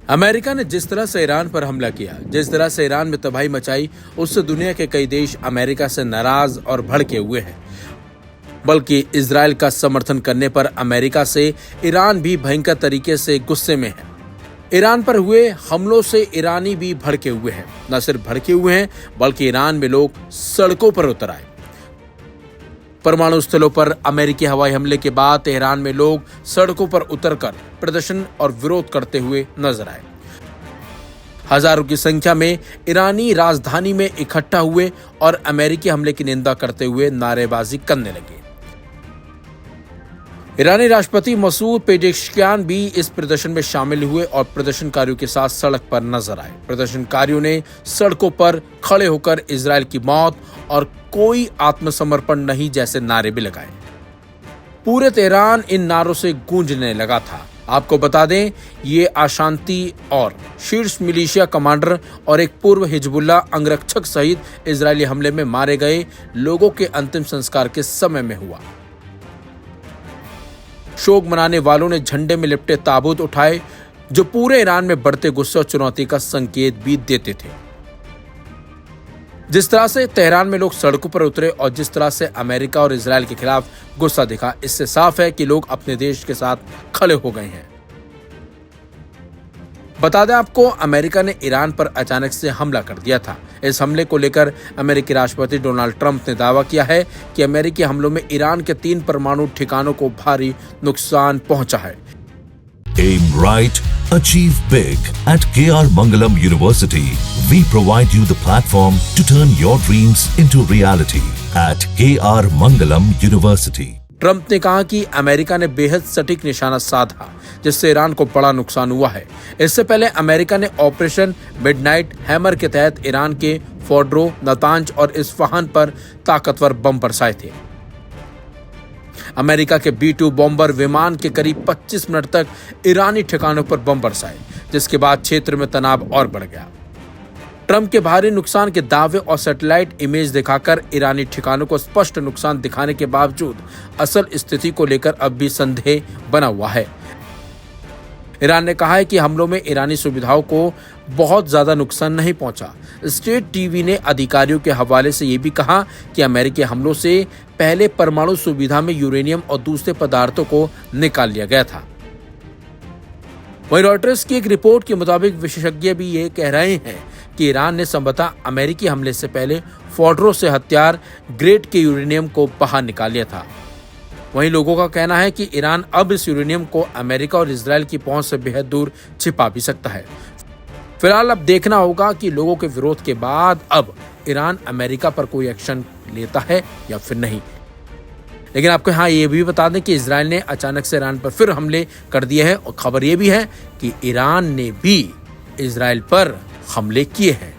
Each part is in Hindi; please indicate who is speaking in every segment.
Speaker 1: अमेरिका ने जिस तरह से ईरान पर हमला किया, जिस तरह से ईरान में तबाही मचाई, उससे दुनिया के कई देश अमेरिका से नाराज और भड़के हुए हैं। बल्कि इजराइल का समर्थन करने पर अमेरिका से ईरान भी भयंकर तरीके से गुस्से में है। ईरान पर हुए हमलों से ईरानी भी भड़के हुए हैं। न सिर्फ भड़के हुए हैं, बल्कि ईरान में लोग सड़कों पर उतर आए। परमाणु स्थलों पर अमेरिकी हवाई हमले के बाद तेहरान में लोग सड़कों पर उतरकर प्रदर्शन और विरोध करते हुए नजर आए। हजारों की संख्या में ईरानी राजधानी में इकट्ठा हुए और अमेरिकी हमले की निंदा करते हुए नारेबाजी करने लगे। ईरानी राष्ट्रपति मसूद पेजेश्कियान भी इस प्रदर्शन में शामिल हुए और प्रदर्शनकारियों के साथ सड़क पर नजर आए। प्रदर्शनकारियों ने सड़कों पर खड़े होकर इजराइल की मौत और कोई आत्मसमर्पण नहीं जैसे नारे भी लगाए। पूरे तेहरान इन नारों से गूंजने लगा था। आपको बता दें, ये अशांति और शीर्ष मिलिशिया कमांडर और एक पूर्व हिजबुल्लाह अंगरक्षक सहित इजरायली हमले में मारे गए लोगों के अंतिम संस्कार के समय में हुआ। शोक मनाने वालों ने झंडे में लिपटे ताबूत उठाए, जो पूरे ईरान में बढ़ते गुस्से और चुनौती का संकेत भी देते थे। जिस तरह से तेहरान में लोग सड़कों पर उतरे और जिस तरह से अमेरिका और इजराइल के खिलाफ गुस्सा दिखा, इससे साफ है कि लोग अपने देश के साथ खड़े हो गए हैं। बता दें आपको, अमेरिका ने ईरान पर अचानक से हमला कर दिया था। इस हमले को लेकर अमेरिकी राष्ट्रपति डोनाल्ड ट्रंप ने दावा किया है कि अमेरिकी हमलों में ईरान के 3 परमाणु ठिकानों को भारी नुकसान पहुंचा है।
Speaker 2: Aim right, achieve big. At KR Mangalam University, we provide you the platform to turn your dreams into reality. At KR Mangalam University.
Speaker 1: Trump ने कहा कि अमेरिका ने बेहद सटीक निशाना साधा, जिससे ईरान को बड़ा नुकसान हुआ है। इससे पहले अमेरिका ने ऑपरेशन मिडनाइट हैमर के तहत ईरान के फोर्डो, नतांज और इस्फहान पर ताकतवर बम बरसाए थे। अमेरिका के B-2 बॉम्बर विमान के करीब 25 मिनट तक ईरानी ठिकानों पर बम बरसाए, जिसके बाद क्षेत्र में तनाव और बढ़ गया। ट्रंप के भारी नुकसान के दावे और सैटेलाइट इमेज दिखाकर ईरानी ठिकानों को स्पष्ट नुकसान दिखाने के बावजूद असल स्थिति को लेकर अब भी संदेह बना हुआ है। ईरान ने कहा है कि हमलों में ईरानी सुविधाओं को बहुत ज्यादा नुकसान नहीं पहुंचा। स्टेट टीवी ने अधिकारियों के हवाले से ये भी कहा कि अमेरिकी हमलों से पहले परमाणु सुविधा में यूरेनियम और दूसरे पदार्थों को निकाल लिया गया था। वहीं रॉयटर्स की एक रिपोर्ट के मुताबिक विशेषज्ञ भी ये कह रहे हैं कि ईरान ने संभवतः अमेरिकी हमले से पहले फोर्डो से हथियार ग्रेड के यूरेनियम को बाहर निकाल लिया था। वहीं लोगों का कहना है कि ईरान अब इस यूरेनियम को अमेरिका और इजराइल की पहुंच से बेहद दूर छिपा भी सकता है। फिलहाल अब देखना होगा कि लोगों के विरोध के बाद अब ईरान अमेरिका पर कोई एक्शन लेता है या फिर नहीं। लेकिन आपको ये भी बता दें कि इजराइल ने अचानक से ईरान पर फिर हमले कर दिए हैं और खबर ये भी है कि ईरान ने भी इजराइल पर हमले किए हैं।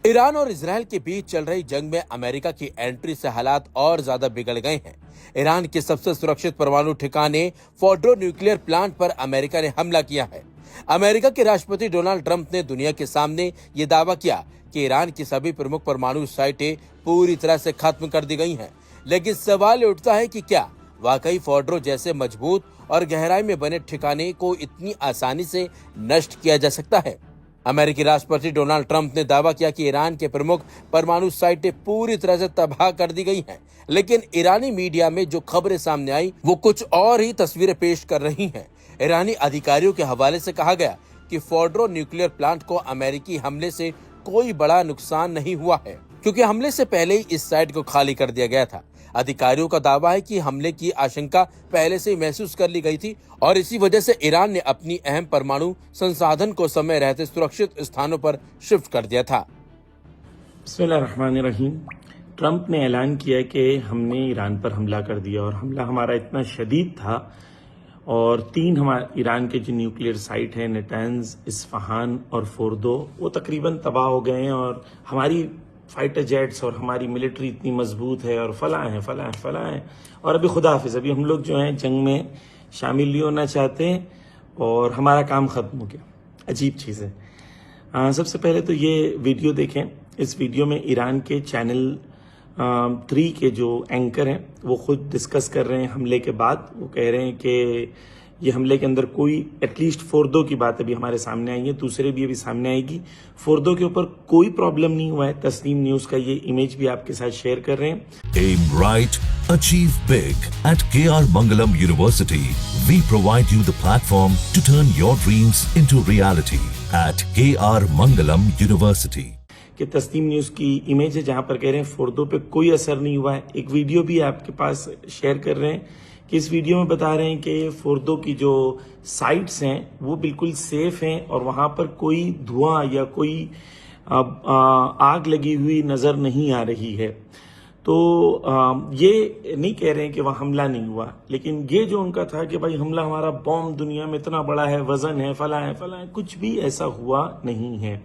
Speaker 1: ईरान और इजराइल के बीच चल रही जंग में अमेरिका की एंट्री से हालात और ज्यादा बिगड़ गए हैं। ईरान के सबसे सुरक्षित परमाणु ठिकाने फोर्डो न्यूक्लियर प्लांट पर अमेरिका ने हमला किया है। अमेरिका के राष्ट्रपति डोनाल्ड ट्रंप ने दुनिया के सामने ये दावा किया कि ईरान की सभी प्रमुख परमाणु साइटें पूरी तरह से खत्म कर दी गई हैं। लेकिन सवाल उठता है कि क्या वाकई फोर्डो जैसे मजबूत और गहराई में बने ठिकाने को इतनी आसानी से नष्ट किया जा सकता है? अमेरिकी राष्ट्रपति डोनाल्ड ट्रंप ने दावा किया कि ईरान के प्रमुख परमाणु साइटें पूरी तरह से तबाह कर दी गई हैं। लेकिन ईरानी मीडिया में जो खबरें सामने आई वो कुछ और ही तस्वीरें पेश कर रही हैं। ईरानी अधिकारियों के हवाले से कहा गया कि फोर्डो न्यूक्लियर प्लांट को अमेरिकी हमले से कोई बड़ा नुकसान नहीं हुआ है, क्योंकि हमले से पहले ही इस साइट को खाली कर दिया गया था। अधिकारियों का दावा है कि हमले की आशंका पहले से ही महसूस कर ली गई थी और इसी वजह से ईरान ने अपनी अहम परमाणु संसाधन को समय रहते सुरक्षित स्थानों पर शिफ्ट कर दिया था।
Speaker 3: बिस्मिल्लाहिर्रहमानिर्रहीम। ट्रंप ने ऐलान किया कि हमने ईरान पर हमला कर दिया और हमला हमारा इतना शदीद था और 3 हमारे ईरान के जो न्यूक्लियर साइट है, नेटैंज, इस्फहान और फोर्दो, वो तकरीबन तबाह हो गए हैं और हमारी फाइटर जेट्स और हमारी मिलिट्री इतनी मजबूत है और फला है और अभी खुदा हाफिज अभी हम लोग जो हैं जंग में शामिल नहीं होना चाहते हैं और हमारा काम खत्म हो गया। अजीब चीज़ है। सबसे पहले तो ये वीडियो देखें। इस वीडियो में ईरान के चैनल 3 के जो एंकर हैं वो खुद डिस्कस कर रहे हैं हमले के बाद। वो कह रहे हैं कि ये हमले के अंदर कोई एटलीस्ट फोर्दो की बात अभी हमारे सामने आई है, दूसरे भी अभी सामने आएगी। फोर्दो के ऊपर कोई प्रॉब्लम नहीं हुआ है। तस्नीम न्यूज का ये इमेज भी आपके साथ शेयर कर रहे हैं।
Speaker 2: Aim right, achieve big. At KR Mangalam University, we provide you the platform to turn your dreams into reality. At KR Mangalam University.
Speaker 3: कि तस्नीम न्यूज की इमेज है जहां पर कह रहे हैं फोर्दो पे कोई असर नहीं हुआ है। एक वीडियो भी आपके पास शेयर कर रहे हैं कि इस वीडियो में बता रहे हैं कि फोर्दो की जो साइट्स हैं वो बिल्कुल सेफ हैं और वहां पर कोई धुआं या कोई आग लगी हुई नजर नहीं आ रही है। तो ये नहीं कह रहे हैं कि वहां हमला नहीं हुआ, लेकिन ये जो उनका था कि भाई हमला हमारा बॉम्ब दुनिया में इतना बड़ा है, वजन है, फला है, कुछ भी ऐसा हुआ नहीं है।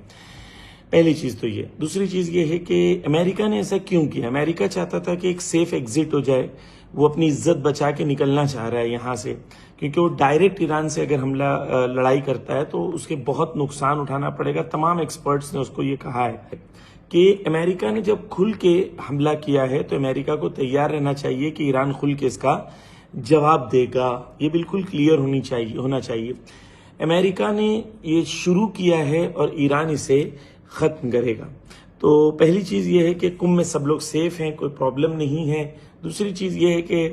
Speaker 3: पहली चीज तो ये। दूसरी चीज ये है कि अमेरिका ने ऐसा क्यों किया। अमेरिका चाहता था कि एक सेफ एग्जिट हो जाए। वो अपनी इज्जत बचा के निकलना चाह रहा है यहाँ से, क्योंकि वो डायरेक्ट ईरान से अगर हमला लड़ाई करता है तो उसके बहुत नुकसान उठाना पड़ेगा। तमाम एक्सपर्ट्स ने उसको ये कहा है कि अमेरिका ने जब खुल के हमला किया है तो अमेरिका को तैयार रहना चाहिए कि ईरान खुल के इसका जवाब देगा। ये बिल्कुल क्लियर होना चाहिए। अमेरिका ने ये शुरू किया है और ईरान इसे खत्म करेगा। तो पहली चीज ये है कि कुंभ में सब लोग सेफ हैं, कोई प्रॉब्लम नहीं है। दूसरी चीज ये है कि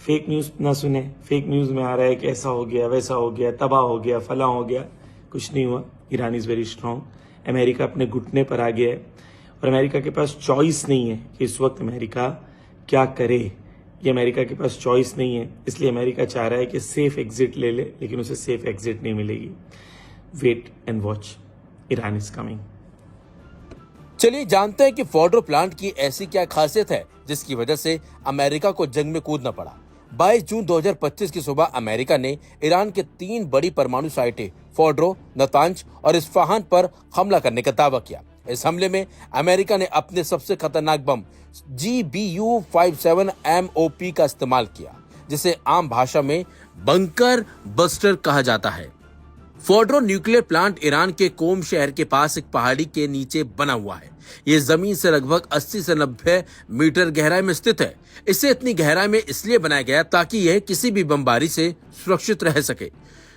Speaker 3: फेक न्यूज ना सुने। फेक न्यूज में आ रहा है कि ऐसा हो गया, वैसा हो गया, तबाह हो गया, फला हो गया। कुछ नहीं हुआ। Iran is very strong. America अपने घुटने पर आ गया है और अमेरिका के पास चॉइस नहीं है कि इस वक्त अमेरिका क्या करे। ये अमेरिका के पास चॉइस नहीं है, इसलिए अमेरिका चाह रहा है कि सेफ एग्जिट ले ले, लेकिन उसे सेफ एग्जिट नहीं मिलेगी। Wait and watch, Iran is coming.
Speaker 1: चलिए जानते हैं कि फोर्डो प्लांट की ऐसी क्या खासियत है जिसकी वजह से अमेरिका को जंग में कूदना पड़ा। 22 जून 2025 की सुबह अमेरिका ने ईरान के 3 बड़ी परमाणु साइटें फोर्डो, नतांज और इस्फहान पर हमला करने का दावा किया। इस हमले में अमेरिका ने अपने सबसे खतरनाक बम GBU-57 MOP का इस्तेमाल किया, जिसे आम भाषा में बंकर बस्टर कहा जाता है। फोर्डो न्यूक्लियर प्लांट ईरान के कोम शहर के पास एक पहाड़ी के नीचे बना हुआ है। यह जमीन से लगभग 80 से 90 मीटर गहराई में स्थित है। इसे इतनी गहराई में इसलिए बनाया गया ताकि यह किसी भी बमबारी से सुरक्षित रह सके।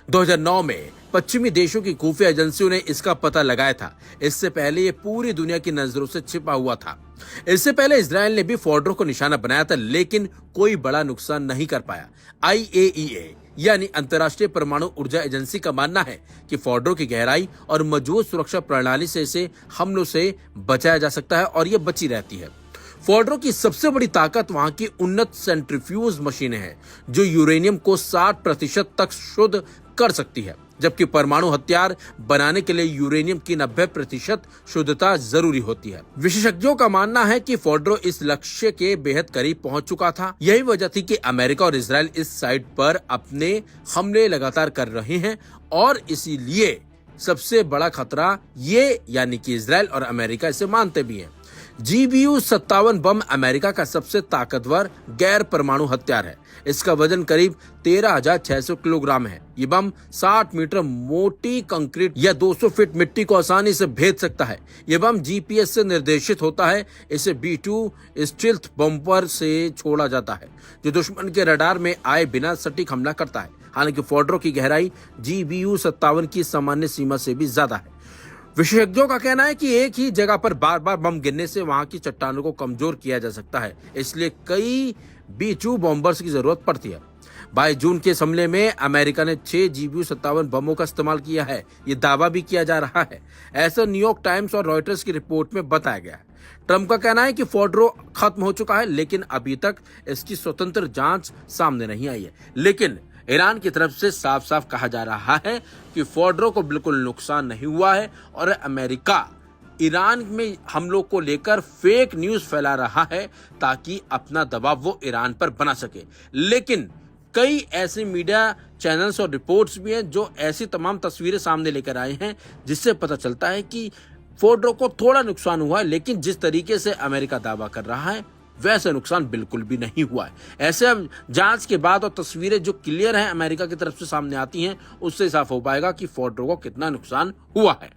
Speaker 1: 2009 में पश्चिमी देशों की खुफिया एजेंसियों ने इसका पता लगाया था। इससे पहले यह पूरी दुनिया की नजरों से छिपा हुआ था। इससे पहले इजराइल ने भी फोर्डो को निशाना बनाया था, लेकिन कोई बड़ा नुकसान नहीं कर पाया। IAEA यानी अंतर्राष्ट्रीय परमाणु ऊर्जा एजेंसी का मानना है कि फोर्डो की गहराई और मजबूत सुरक्षा प्रणाली से इसे हमलों से बचाया जा सकता है और यह बची रहती है। फोर्डो की सबसे बड़ी ताकत वहां की उन्नत सेंट्रीफ्यूज मशीनें हैं, जो यूरेनियम को 60% तक शुद्ध कर सकती है, जबकि परमाणु हथियार बनाने के लिए यूरेनियम की 90% शुद्धता जरूरी होती है। विशेषज्ञों का मानना है कि फोर्डो इस लक्ष्य के बेहद करीब पहुंच चुका था। यही वजह थी कि अमेरिका और इजराइल इस साइट पर अपने हमले लगातार कर रहे हैं और इसीलिए सबसे बड़ा खतरा ये यानी कि इजराइल और अमेरिका इसे मानते भी हैं। GBU-57 बम अमेरिका का सबसे ताकतवर गैर परमाणु हथियार है। इसका वजन करीब 13,600 किलोग्राम है। ये बम 60 मीटर मोटी कंक्रीट या 200 फीट मिट्टी को आसानी से भेद सकता है। ये बम GPS से निर्देशित होता है। इसे B-2 स्टील्थ बम्पर से छोड़ा जाता है, जो दुश्मन के रडार में आए बिना सटीक हमला करता है। हालांकि फोर्डो की गहराई GBU-57 की सामान्य सीमा से भी ज्यादा है। विशेषज्ञों का कहना है कि एक ही जगह पर बार बार बम गिरने से वहां की चट्टानों को कमजोर किया जा सकता है, इसलिए कई B-2 बॉम्बर्स की जरूरत पड़ती है। 22 जून के हमले में अमेरिका ने 6 GBU-57 बमों का इस्तेमाल किया है। ये दावा भी किया जा रहा है। ऐसा न्यूयॉर्क टाइम्स और रॉयटर्स की रिपोर्ट में बताया गया है। ट्रंप का कहना है कि फोर्डो खत्म हो चुका है, लेकिन अभी तक इसकी स्वतंत्र जांच सामने नहीं आई है। लेकिन ईरान की तरफ से साफ साफ कहा जा रहा है कि फोर्डो को बिल्कुल नुकसान नहीं हुआ है और अमेरिका ईरान में हमलों को लेकर फेक न्यूज फैला रहा है ताकि अपना दबाव वो ईरान पर बना सके। लेकिन कई ऐसे मीडिया चैनल्स और रिपोर्ट्स भी हैं जो ऐसी तमाम तस्वीरें सामने लेकर आए हैं जिससे पता चलता है कि फोर्डो को थोड़ा नुकसान हुआ है, लेकिन जिस तरीके से अमेरिका दावा कर रहा है वैसे नुकसान बिल्कुल भी नहीं हुआ है। ऐसे अब जांच के बाद और तस्वीरें जो क्लियर हैं अमेरिका की तरफ से सामने आती हैं, उससे साफ हो पाएगा कि फोर्डो को कितना नुकसान हुआ है।